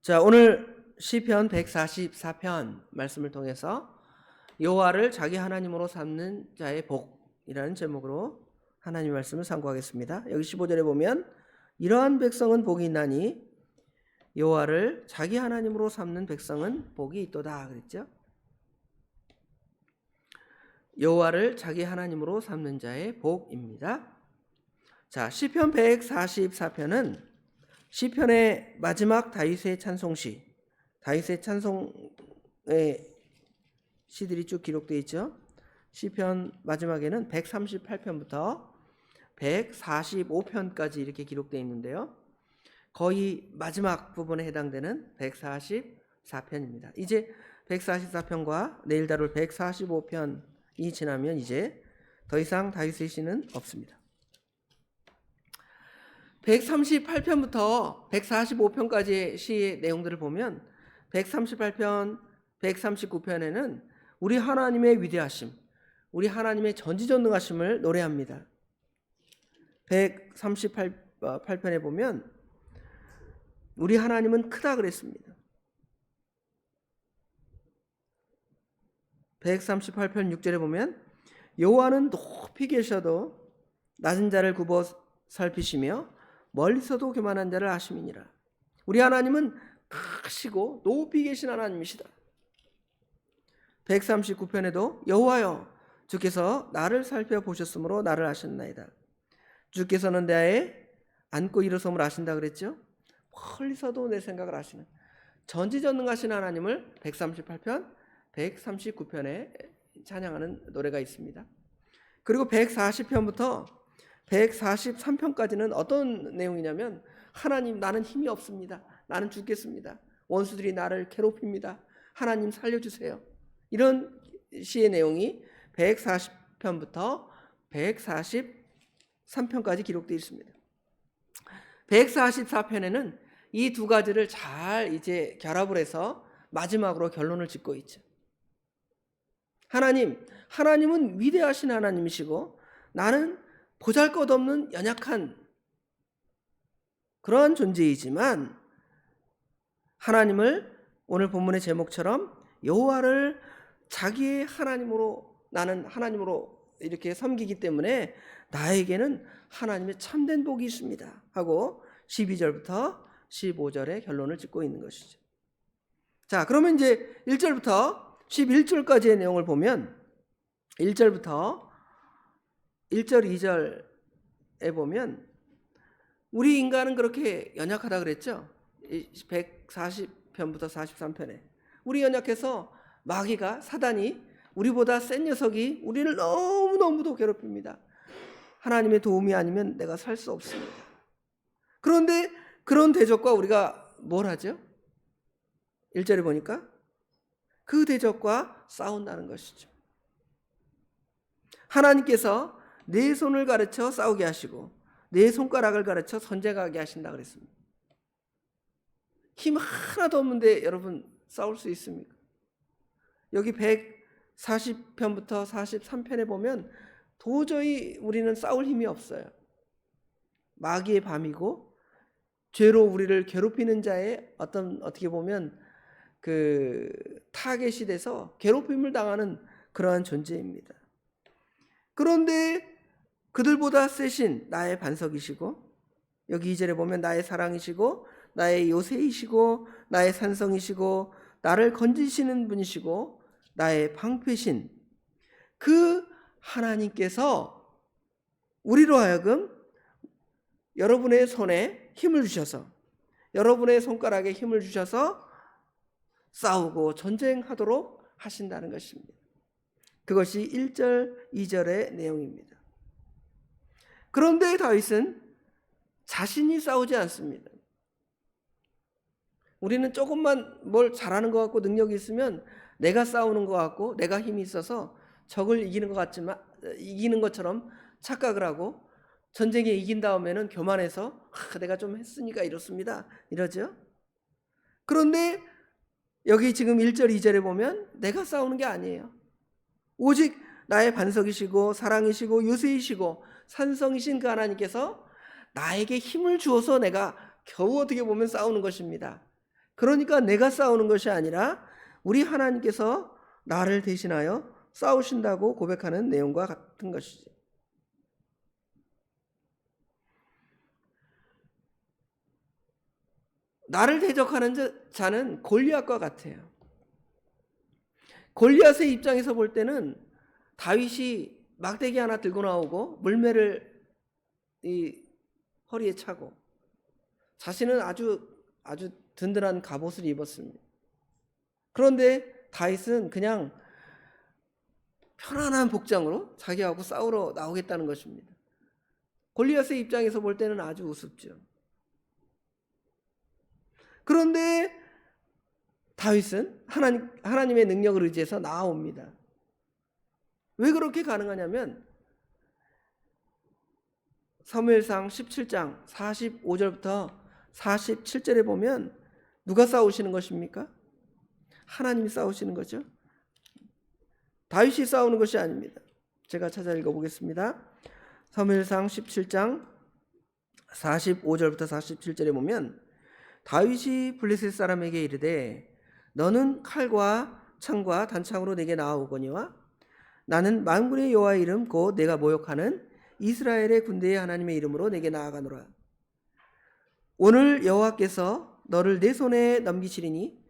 자, 오늘 시편 144편 말씀을 통해서 여호와를 자기 하나님으로 삼는 자의 복이라는 제목으로 하나님 말씀을 상고하겠습니다. 여기 15절에 보면 이러한 백성은 복이 있나니 여호와를 자기 하나님으로 삼는 백성은 복이 있도다 그랬죠. 여호와를 자기 하나님으로 삼는 자의 복입니다. 자, 시편 144편은 시편의 마지막 다윗의 찬송시, 다윗의 찬송의 시들이 쭉 기록되어 있죠. 시편 마지막에는 138편부터 145편까지 이렇게 기록되어 있는데요. 거의 마지막 부분에 해당되는 144편입니다. 이제 144편과 내일 다룰 145편이 지나면 이제 더 이상 다윗의 시는 없습니다. 138편부터 145편까지의 시의 내용들을 보면 138편, 139편에는 우리 하나님의 위대하심, 우리 하나님의 전지전능하심을 노래합니다. 138편에 보면 우리 하나님은 크다 그랬습니다. 138편 6절에 보면 여호와는 높이 계셔도 낮은 자를 굽어 살피시며 멀리서도 교만한 자를 아심이니라. 우리 하나님은 크시고 높이 계신 하나님이시다. 139편에도 여호와여 주께서 나를 살펴보셨으므로 나를 아셨나이다. 주께서는 내 안고 일어섬을 아신다 그랬죠. 멀리서도 내 생각을 아시는 전지전능하신 하나님을 138편, 139편에 찬양하는 노래가 있습니다. 그리고 140편부터 143편까지는 어떤 내용이냐면 하나님 나는 힘이 없습니다. 나는 죽겠습니다. 원수들이 나를 괴롭힙니다. 하나님 살려주세요. 이런 시의 내용이 140편부터 143편까지 기록되어 있습니다. 144편에는 이 두 가지를 잘 이제 결합을 해서 마지막으로 결론을 짓고 있죠. 하나님은 위대하신 하나님이시고 나는 보잘것없는 연약한 그러한 존재이지만 하나님을 오늘 본문의 제목처럼 여호와를 자기의 하나님으로 나는 하나님으로 이렇게 섬기기 때문에 나에게는 하나님의 참된 복이 있습니다 하고 12절부터 15절의 결론을 짓고 있는 것이죠. 자, 그러면 이제 1절부터 11절까지의 내용을 보면 1절부터 1절 2절에 보면 우리 인간은 그렇게 연약하다 그랬죠. 140편부터 43편에 우리 연약해서 마귀가 사단이 우리보다 센 녀석이 우리를 너무너무도 괴롭힙니다. 하나님의 도움이 아니면 내가 살 수 없습니다. 그런데 그런 대적과 우리가 뭘 하죠? 1절에 보니까 그 대적과 싸운다는 것이죠. 하나님께서 내 손을 가르쳐 싸우게 하시고 내 손가락을 가르쳐 선제하게 하신다 그랬습니다. 힘 하나도 없는데 여러분 싸울 수 있습니까? 여기 140편부터 43편에 보면 도저히 우리는 싸울 힘이 없어요. 마귀의 밤이고 죄로 우리를 괴롭히는 자의 어떻게 보면 그 타겟이 돼서 괴롭힘을 당하는 그러한 존재입니다. 그런데 그들보다 세신 나의 반석이시고 여기 2절에 보면 나의 사랑이시고 나의 요새이시고 나의 산성이시고 나를 건지시는 분이시고 나의 방패신 그 하나님께서 우리로 하여금 여러분의 손에 힘을 주셔서 여러분의 손가락에 힘을 주셔서 싸우고 전쟁하도록 하신다는 것입니다. 그것이 1절, 2절의 내용입니다. 그런데 다윗은 자신이 싸우지 않습니다. 우리는 조금만 뭘 잘하는 것 같고 능력이 있으면 내가 싸우는 것 같고 내가 힘이 있어서 적을 이기는 것 같지만 이기는 것처럼 착각을 하고 전쟁에 이긴 다음에는 교만해서 내가 좀 했으니까 이렇습니다. 이러죠. 그런데 여기 지금 1절, 2절에 보면 내가 싸우는 게 아니에요. 오직 나의 반석이시고 사랑이시고 요새이시고 산성이신 그 하나님께서 나에게 힘을 주어서 내가 겨우 어떻게 보면 싸우는 것입니다. 그러니까 내가 싸우는 것이 아니라 우리 하나님께서 나를 대신하여 싸우신다고 고백하는 내용과 같은 것이지. 나를 대적하는 자는 골리앗과 같아요. 골리앗의 입장에서 볼 때는 다윗이 막대기 하나 들고 나오고 물매를 이 허리에 차고 자신은 아주 든든한 갑옷을 입었습니다. 그런데 다윗은 그냥 편안한 복장으로 자기하고 싸우러 나오겠다는 것입니다. 골리앗의 입장에서 볼 때는 아주 우습죠. 그런데 다윗은 하나님의 능력을 의지해서 나아옵니다. 왜 그렇게 가능하냐면 사무엘상 17장 45절부터 47절에 보면 누가 싸우시는 것입니까? 하나님이 싸우시는 거죠. 다윗이 싸우는 것이 아닙니다. 제가 찾아 읽어보겠습니다. 사무엘상 17장 45절부터 47절에 보면 다윗이 블레셋 사람에게 이르되 너는 칼과 창과 단창으로 내게 나아오거니와 나는 만군의 여호와의 이름 곧 내가 모욕하는 이스라엘의 군대의 하나님의 이름으로 내게 나아가노라. 오늘 여호와께서 너를 내 손에 넘기시리니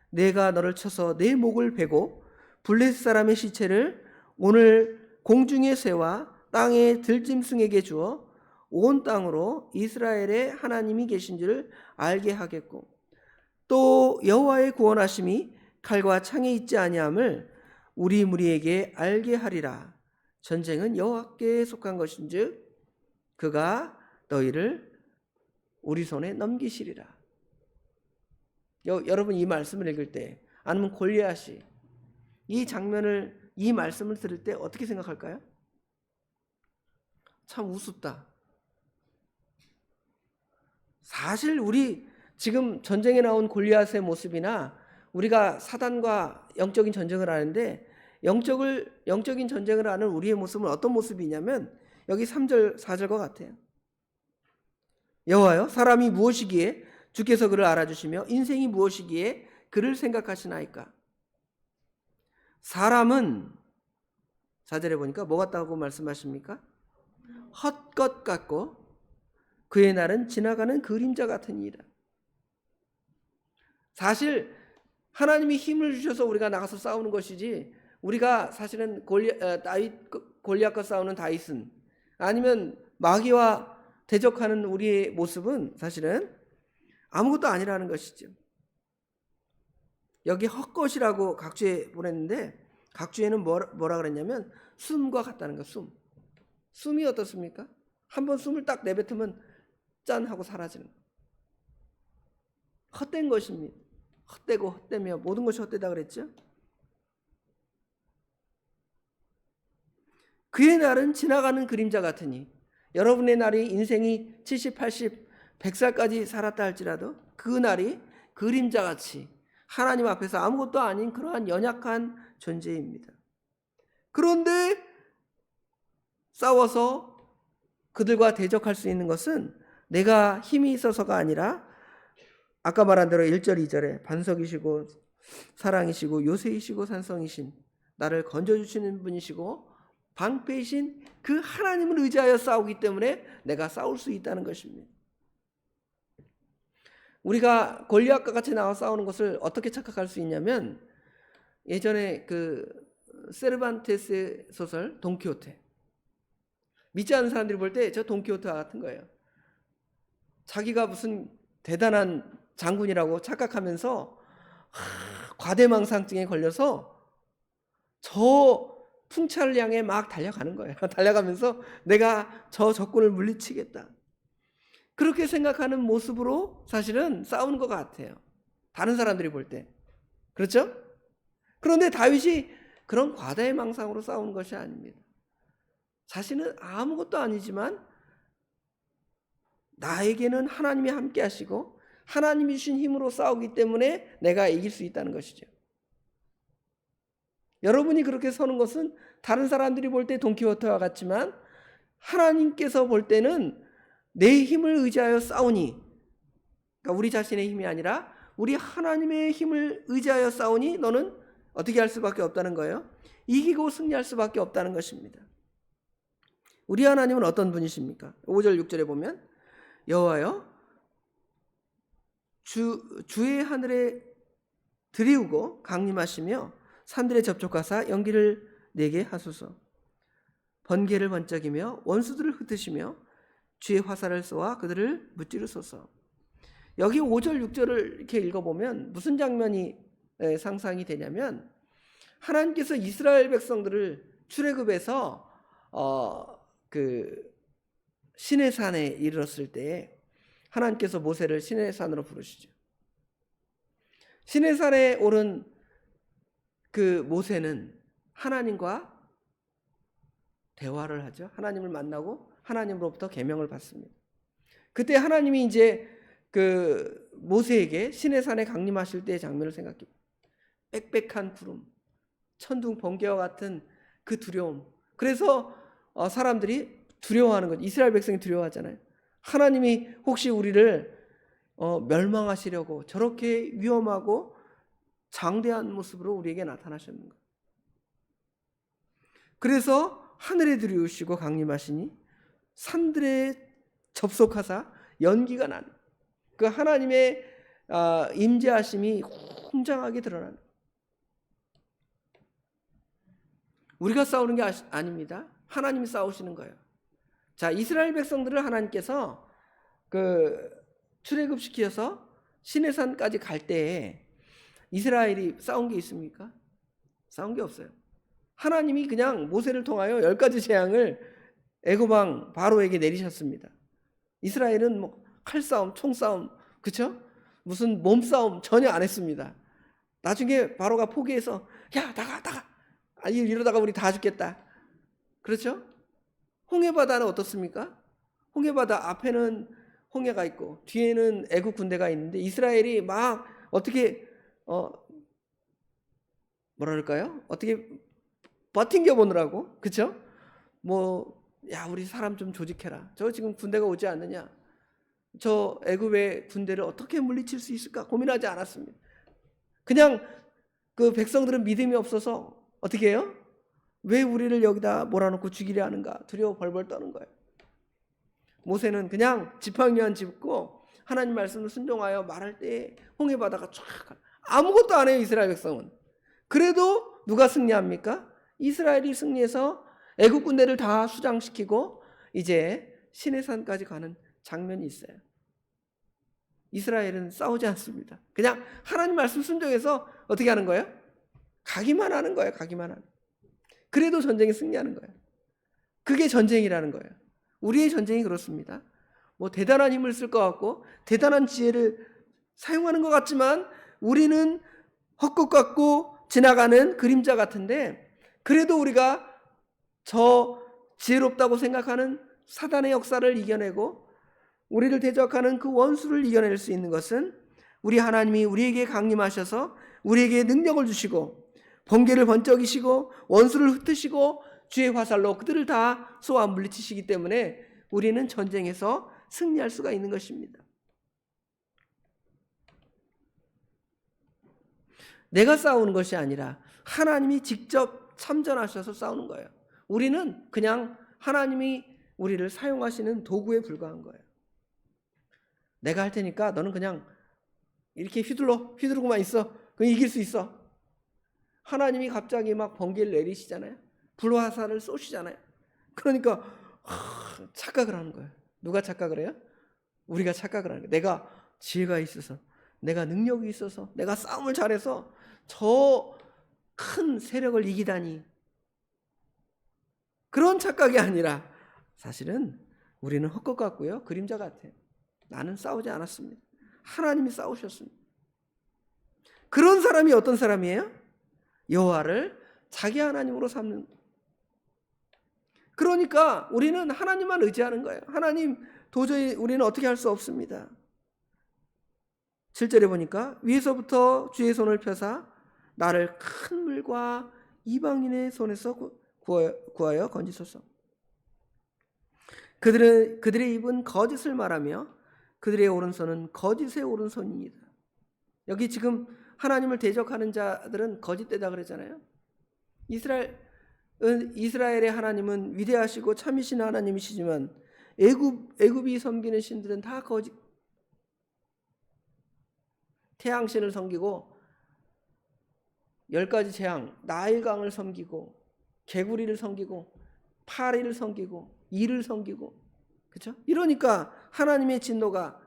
내가 너를 쳐서 내 목을 베고 블레셋 사람의 시체를 오늘 공중의 새와 땅의 들짐승에게 주어 온 땅으로 이스라엘의 하나님이 계신 줄 알게 하겠고 또 여호와의 구원하심이 칼과 창에 있지 아니함을 우리 무리에게 알게 하리라. 전쟁은 여호와께 속한 것인즉 그가 너희를 우리 손에 넘기시리라. 여러분 이 말씀을 읽을 때 아니면 골리앗이 이 말씀을 들을 때 어떻게 생각할까요? 참 우습다. 사실 우리 지금 전쟁에 나온 골리앗의 모습이나 우리가 사단과 영적인 전쟁을 하는데 영적인 전쟁을 하는 우리의 모습은 어떤 모습이냐면 여기 3절 4절과 같아요. 여호와여 사람이 무엇이기에 주께서 그를 알아주시며 인생이 무엇이기에 그를 생각하시나이까. 사람은 4절에 보니까 뭐 같다고 말씀하십니까? 헛것 같고 그의 날은 지나가는 그림자 같으니라. 사실 하나님이 힘을 주셔서 우리가 나가서 싸우는 것이지 우리가 사실은 골리앗과 싸우는 다윗은 아니면 마귀와 대적하는 우리의 모습은 사실은 아무것도 아니라는 것이죠. 여기 헛것이라고 각주에 보냈는데 각주에는 뭐라 그랬냐면 숨과 같다는 거. 숨이 어떻습니까? 한번 숨을 딱 내뱉으면 짠 하고 사라지는 거. 헛된 것입니다. 헛되고 헛되며 모든 것이 헛되다 그랬죠. 그의 날은 지나가는 그림자 같으니 여러분의 날이 인생이 70, 80, 100살까지 살았다 할지라도 그 날이 그림자같이 하나님 앞에서 아무것도 아닌 그러한 연약한 존재입니다. 그런데 싸워서 그들과 대적할 수 있는 것은 내가 힘이 있어서가 아니라 아까 말한 대로 1절 2절에 반석이시고 사랑이시고 요새이시고 산성이신 나를 건져주시는 분이시고 방패이신 그 하나님을 의지하여 싸우기 때문에 내가 싸울 수 있다는 것입니다. 우리가 골리앗과 같이 나와 싸우는 것을 어떻게 착각할 수 있냐면 예전에 그 세르반테스의 소설 돈키호테 믿지 않는 사람들이 볼 때 저 돈키호테와 같은 거예요. 자기가 무슨 대단한 장군이라고 착각하면서 과대망상증에 걸려서 저 풍차를 향해 막 달려가는 거예요. 달려가면서 내가 저 적군을 물리치겠다. 그렇게 생각하는 모습으로 사실은 싸우는 것 같아요. 다른 사람들이 볼 때. 그렇죠? 그런데 다윗이 그런 과대망상으로 싸우는 것이 아닙니다. 자신은 아무것도 아니지만 나에게는 하나님이 함께 하시고 하나님이 주신 힘으로 싸우기 때문에 내가 이길 수 있다는 것이죠. 여러분이 그렇게 서는 것은 다른 사람들이 볼 때 돈키호테와 같지만 하나님께서 볼 때는 내 힘을 의지하여 싸우니, 그러니까 우리 자신의 힘이 아니라 우리 하나님의 힘을 의지하여 싸우니 너는 어떻게 할 수밖에 없다는 거예요? 이기고 승리할 수밖에 없다는 것입니다. 우리 하나님은 어떤 분이십니까? 5절 6절에 보면 여호와여 주의 하늘에 들이우고 강림하시며 산들에 접촉하사 연기를 내게 하소서. 번개를 번쩍이며 원수들을 흩으시며 주의 화살을 쏘아 그들을 무찌르소서. 여기 5절 6절을 이렇게 읽어보면 무슨 장면이 상상이 되냐면 하나님께서 이스라엘 백성들을 출애굽해서 그 시내산에 이르렀을 때 하나님께서 모세를 시내산으로 부르시죠. 시내산에 오른 그 모세는 하나님과 대화를 하죠. 하나님을 만나고 하나님으로부터 계명을 받습니다. 그때 하나님이 이제 그 모세에게 시내산에 강림하실 때의 장면을 생각해 봅니다. 빽빽한 구름, 천둥 번개와 같은 그 두려움. 그래서 사람들이 두려워하는 거죠. 이스라엘 백성이 두려워하잖아요. 하나님이 혹시 우리를 멸망하시려고 저렇게 위험하고 장대한 모습으로 우리에게 나타나셨는가. 그래서 하늘에 들이우시고 강림하시니 산들에 접속하사 연기가 나는 그 하나님의 임재하심이 웅장하게 드러나는. 우리가 싸우는 게 아닙니다. 하나님이 싸우시는 거예요. 자, 이스라엘 백성들을 하나님께서 그 출애굽시켜서 시내산까지 갈 때에 이스라엘이 싸운 게 있습니까? 싸운 게 없어요. 하나님이 그냥 모세를 통하여 10가지 재앙을 애굽 왕 바로에게 내리셨습니다. 이스라엘은 뭐 칼싸움, 총싸움, 그렇죠? 무슨 몸싸움 전혀 안 했습니다. 나중에 바로가 포기해서 야 나가 아니 이러다가 우리 다 죽겠다. 그렇죠? 홍해바다는 어떻습니까? 홍해바다 앞에는 홍해가 있고 뒤에는 애국 군대가 있는데 이스라엘이 막 어떻게 뭐라 그럴까요? 어떻게 버틴겨 보느라고, 그렇죠? 뭐 야 우리 사람 좀 조직해라. 저 지금 군대가 오지 않느냐? 저 애굽의 군대를 어떻게 물리칠 수 있을까 고민하지 않았습니다. 그냥 그 백성들은 믿음이 없어서 어떻게 해요? 왜 우리를 여기다 몰아놓고 죽이려 하는가 두려워 벌벌 떠는 거예요. 모세는 그냥 지팡이만 짚고 하나님 말씀을 순종하여 말할 때 홍해바다가 쫙 아무것도 안 해요. 이스라엘 백성은. 그래도 누가 승리합니까? 이스라엘이 승리해서 애국 군대를 다 수장시키고 이제 시내산까지 가는 장면이 있어요. 이스라엘은 싸우지 않습니다. 그냥 하나님 말씀 순종해서 어떻게 하는 거예요? 가기만 하는 거예요. 가기만 하는. 그래도 전쟁에 승리하는 거예요. 그게 전쟁이라는 거예요. 우리의 전쟁이 그렇습니다. 뭐 대단한 힘을 쓸 것 같고 대단한 지혜를 사용하는 것 같지만 우리는 헛것 같고 지나가는 그림자 같은데 그래도 우리가 저 지혜롭다고 생각하는 사단의 역사를 이겨내고 우리를 대적하는 그 원수를 이겨낼 수 있는 것은 우리 하나님이 우리에게 강림하셔서 우리에게 능력을 주시고 번개를 번쩍이시고 원수를 흩으시고 주의 화살로 그들을 다 쏘아 물리치시기 때문에 우리는 전쟁에서 승리할 수가 있는 것입니다. 내가 싸우는 것이 아니라 하나님이 직접 참전하셔서 싸우는 거예요. 우리는 그냥 하나님이 우리를 사용하시는 도구에 불과한 거예요. 내가 할 테니까 너는 그냥 이렇게 휘두르고만 있어. 그럼 이길 수 있어. 하나님이 갑자기 막 번개를 내리시잖아요. 불화살을 쏘시잖아요. 그러니까 착각을 하는 거예요. 누가 착각을 해요? 우리가 착각을 하는 거예요. 내가 지혜가 있어서, 내가 능력이 있어서, 내가 싸움을 잘해서 저 큰 세력을 이기다니. 그런 착각이 아니라 사실은 우리는 헛것 같고요. 그림자 같아요. 나는 싸우지 않았습니다. 하나님이 싸우셨습니다. 그런 사람이 어떤 사람이에요? 여호와를 자기 하나님으로 삼는. 그러니까 우리는 하나님만 의지하는 거예요. 하나님 도저히 우리는 어떻게 할 수 없습니다. 7절에 보니까 위에서부터 주의 손을 펴사 나를 큰 물과 이방인의 손에서 구하여 건지소서. 그들의 입은 거짓을 말하며 그들의 오른손은 거짓의 오른손이니이다. 여기 지금 하나님을 대적하는 자들은 거짓되다 그랬잖아요. 이스라엘의 하나님은 위대하시고 참이신 하나님이시지만 애굽이 섬기는 신들은 다 거짓. 태양신을 섬기고 10가지 재앙, 나일강을 섬기고 개구리를 섬기고 파리를 섬기고 이를 섬기고, 그렇죠? 이러니까 하나님의 진노가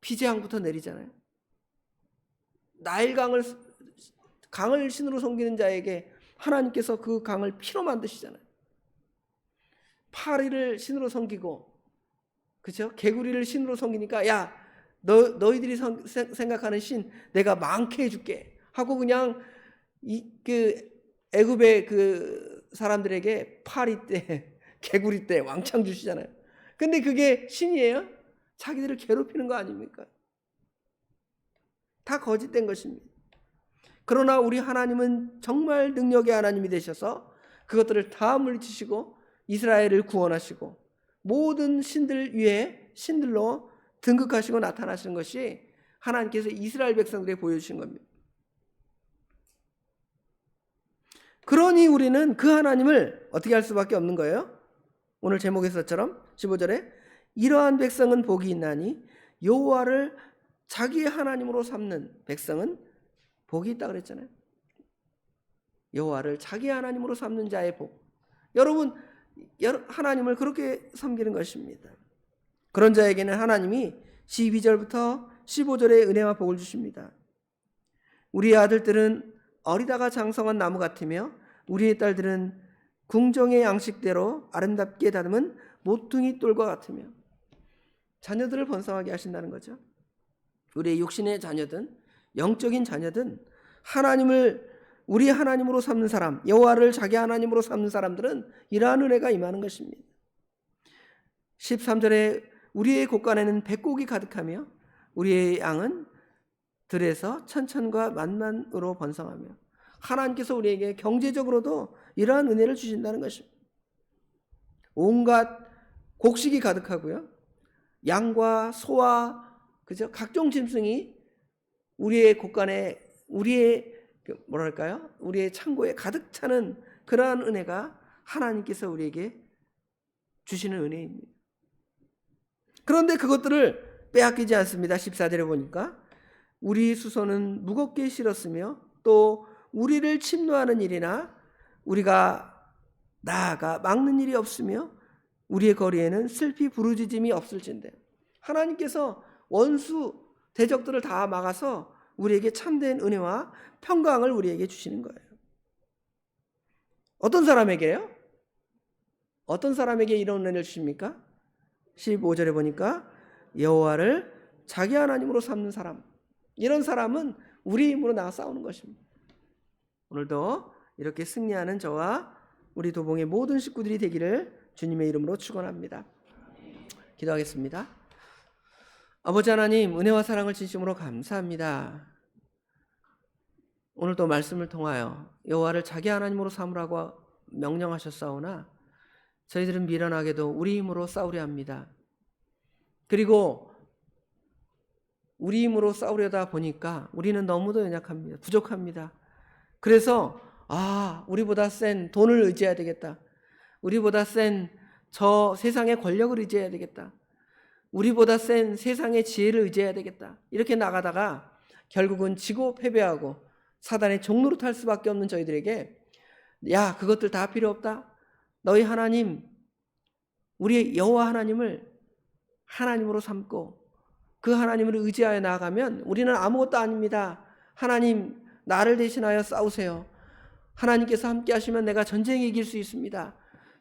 비재앙부터 내리잖아요. 강을 신으로 섬기는 자에게 하나님께서 그 강을 피로 만드시잖아요. 파리를 신으로 섬기고, 그렇죠? 개구리를 신으로 섬기니까 야, 너희들이 생각하는 신 내가 많게 해줄게 하고 그냥 애굽의 그 사람들에게 파리 때 개구리 때 왕창 주시잖아요. 근데 그게 신이에요? 자기들을 괴롭히는 거 아닙니까? 다 거짓된 것입니다. 그러나 우리 하나님은 정말 능력의 하나님이 되셔서 그것들을 다 물리치시고 이스라엘을 구원하시고 모든 신들 위에 신들로 등극하시고 나타나시는 것이 하나님께서 이스라엘 백성들에게 보여주신 겁니다. 그러니 우리는 그 하나님을 어떻게 할 수밖에 없는 거예요? 오늘 제목에서처럼 15절에 이러한 백성은 복이 있나니 여호와를 자기의 하나님으로 삼는 백성은 복이 있다 그랬잖아요. 여호와를 자기의 하나님으로 삼는 자의 복. 여러분 하나님을 그렇게 섬기는 것입니다. 그런 자에게는 하나님이 12절부터 15절의 은혜와 복을 주십니다. 우리의 아들들은 어리다가 장성한 나무 같으며 우리의 딸들은 궁정의 양식대로 아름답게 다듬은 모퉁이 돌과 같으며. 자녀들을 번성하게 하신다는 거죠. 우리의 육신의 자녀든 영적인 자녀든 우리 하나님으로 삼는 사람, 여호와를 자기 하나님으로 삼는 사람들은 이러한 은혜가 임하는 것입니다. 13절에 우리의 곳간에는 백곡이 가득하며 우리의 양은 들에서 천천과 만만으로 번성하며. 하나님께서 우리에게 경제적으로도 이러한 은혜를 주신다는 것입니다. 온갖 곡식이 가득하고요, 양과 소와 그죠? 각종 짐승이 우리의 곳간에 우리의 창고에 가득 차는 그러한 은혜가 하나님께서 우리에게 주시는 은혜입니다. 그런데 그것들을 빼앗기지 않습니다. 14절에 보니까 우리 수소는 무겁게 실었으며 또 우리를 침노하는 일이나 우리가 나아가 막는 일이 없으며 우리의 거리에는 슬피 부르짖음이 없을진대. 하나님께서 원수 대적들을 다 막아서 우리에게 참된 은혜와 평강을 우리에게 주시는 거예요. 어떤 사람에게요? 어떤 사람에게 이런 은혜를 주십니까? 15절에 보니까 여호와를 자기 하나님으로 삼는 사람. 이런 사람은 우리 힘으로 나가 싸우는 것입니다. 오늘도 이렇게 승리하는 저와 우리 도봉의 모든 식구들이 되기를 주님의 이름으로 축원합니다. 기도하겠습니다. 아버지 하나님, 은혜와 사랑을 진심으로 감사합니다. 오늘도 말씀을 통하여 여호와를 자기 하나님으로 삼으라고 명령하셨사오나 저희들은 미련하게도 우리 힘으로 싸우려 합니다. 그리고 우리 힘으로 싸우려다 보니까 우리는 너무도 연약합니다. 부족합니다. 그래서 우리보다 센 돈을 의지해야 되겠다. 우리보다 센 저 세상의 권력을 의지해야 되겠다. 우리보다 센 세상의 지혜를 의지해야 되겠다. 이렇게 나가다가 결국은 지고 패배하고 사단의 종로로 탈 수밖에 없는 저희들에게 야, 그것들 다 필요 없다. 너희 하나님, 우리 여호와 하나님을 하나님으로 삼고 그 하나님을 의지하여 나아가면 우리는 아무것도 아닙니다. 하나님, 나를 대신하여 싸우세요. 하나님께서 함께 하시면 내가 전쟁에 이길 수 있습니다.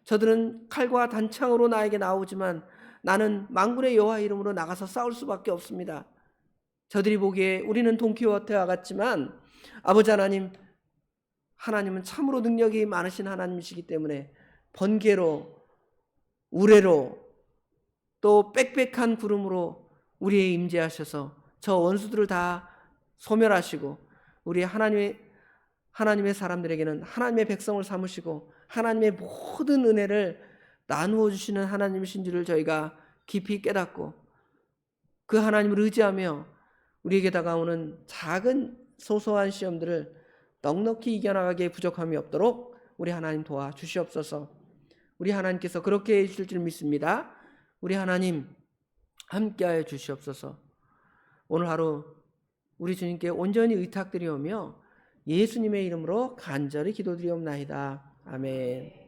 저들은 칼과 단창으로 나에게 나오지만 나는 만군의 여호와 이름으로 나가서 싸울 수밖에 없습니다. 저들이 보기에 우리는 돈키호테와 같지만 아버지 하나님, 하나님은 참으로 능력이 많으신 하나님이시기 때문에 번개로, 우레로, 또 빽빽한 구름으로 우리에 임재하셔서 저 원수들을 다 소멸하시고 우리 하나님의 사람들에게는 하나님의 백성을 삼으시고 하나님의 모든 은혜를 나누어 주시는 하나님이신 줄을 저희가 깊이 깨닫고 그 하나님을 의지하며 우리에게 다가오는 작은 소소한 시험들을 넉넉히 이겨나가기에 부족함이 없도록 우리 하나님 도와주시옵소서. 우리 하나님께서 그렇게 해주실 줄 믿습니다. 우리 하나님 함께하여 주시옵소서. 오늘 하루 우리 주님께 온전히 의탁드리오며 예수님의 이름으로 간절히 기도드리옵나이다. 아멘.